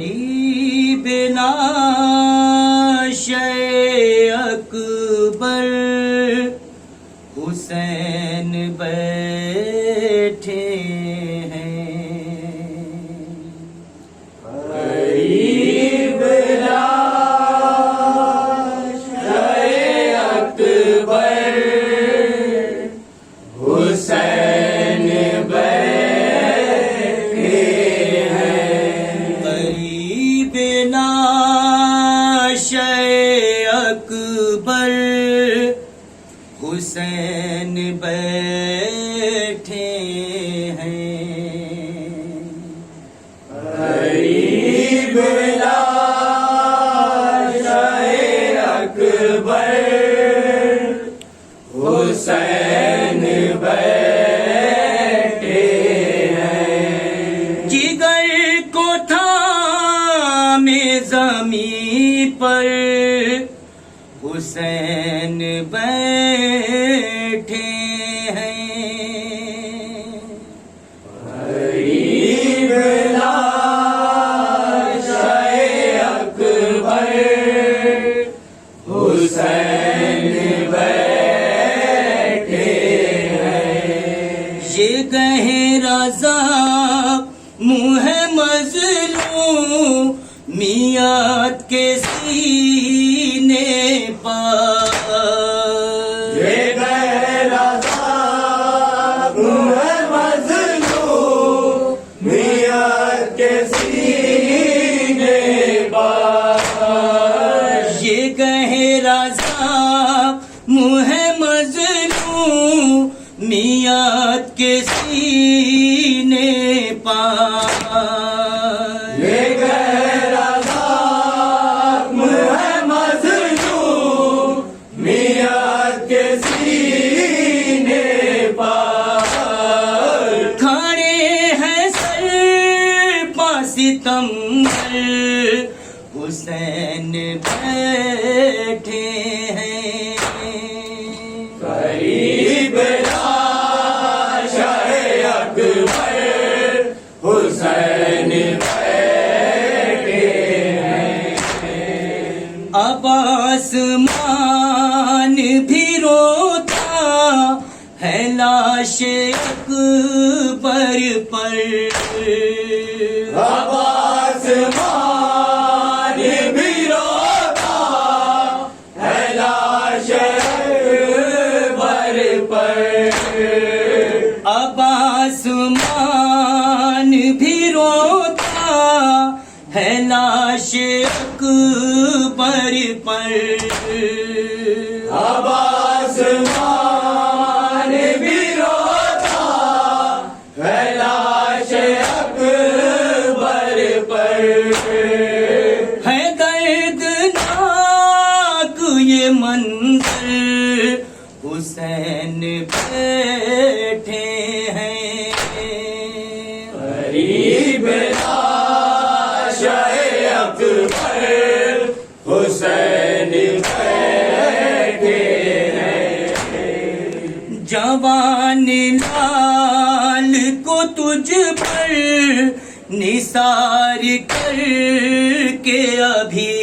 बिना अकबर हुसैन बैठे हैं। बिना अकबर हुसैन अकबर हुसैन बैठे हैं। गरीब लाशाए अकबर हुसैन बैठे हैं। जिगर को थामे ज़मीं पर हुसैन बैठे हैं। गरीब लाशाए अकबर हुसैन बैठे हैं। ये गहे रज़ा मुँह मज़लूम मियात के सीने पर। ये रज़ा मुँह मज़लूम मियात के सीने पर। ये गहे रज़ा मुँह मज़लूम मियात के सीने पर। ये सितम्बर हुसैन बैठे हैं। गरीब लाशाए अकबर हुसैन बैठे हैं। अब आसमान भी रोता है लाशे अकबर पर। अब आसमान भी रोता है लाशे अकबर पर। अब आसमान भी रोता है लाशे अकबर पर। अब आसमान भी रोता है लाशे है। दर्दनाक ये मंजर हुसैन बैठे हैं। गरीब लाशाए अकबर हुसैन बैठे हैं। जवान लाल को तुझ पर निसार करके अभी।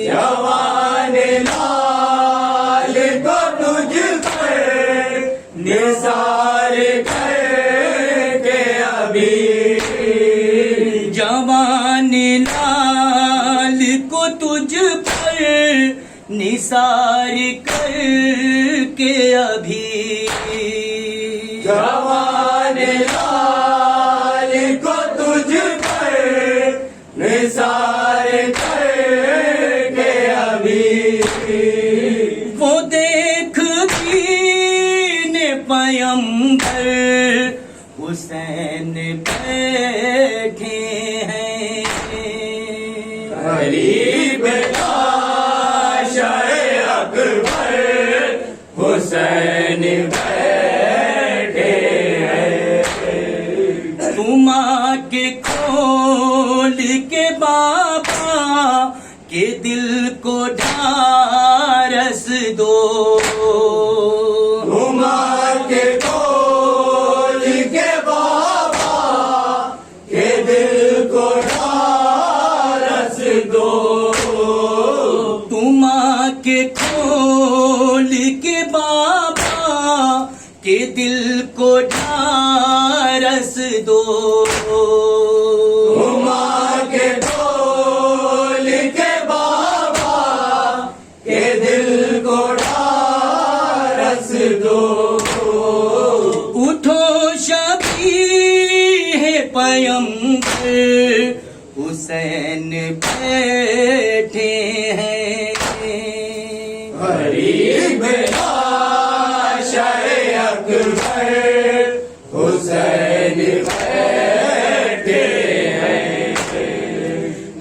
जवान लाल को तुझ पर निसार करके अभी। जवान लाल को तुझ पर निसार करके अभी। जवान लाल को तुझ पर निसार करके अभी। वो देख दीने पैगंबर हुसैन बैठे हैं। गरीब लाशाए अकबर हुसैन बैठे हैं। तुम आके खोल के बाबा के दिल को ढारस दो। तुम आके खोल के बाबा के दिल को आंखें खोल के बाबा के दिल को ढारस दो। तुम आंखें खोल के बाबा के दिल को ढारस दो। उठो शबीह पैगंबर हुसैन बैठे हैं। गरीब आशाए अकबर हुसैन बैठे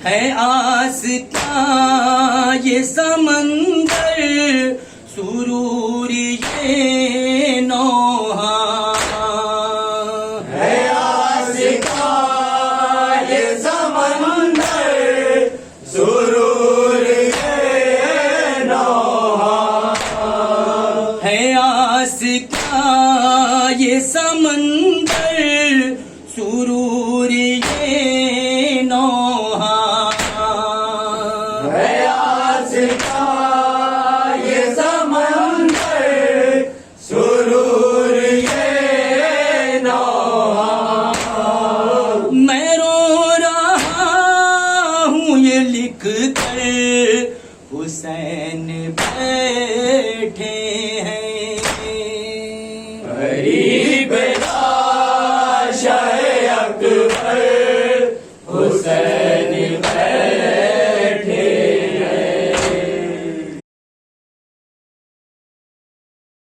है आस का ये समंदर सुरूर ये नौहा। है आशिका ये समंदर सुरूर ये नौहा। है आस का ये समंदर सुरूर ये नौहा। है आशिका ये समंदर सुरूर ये नौहा। मैं रो रहा हूँ ये लिख कर हुसैन बैठे हैं। गरीब आशाए अकबर हुसैन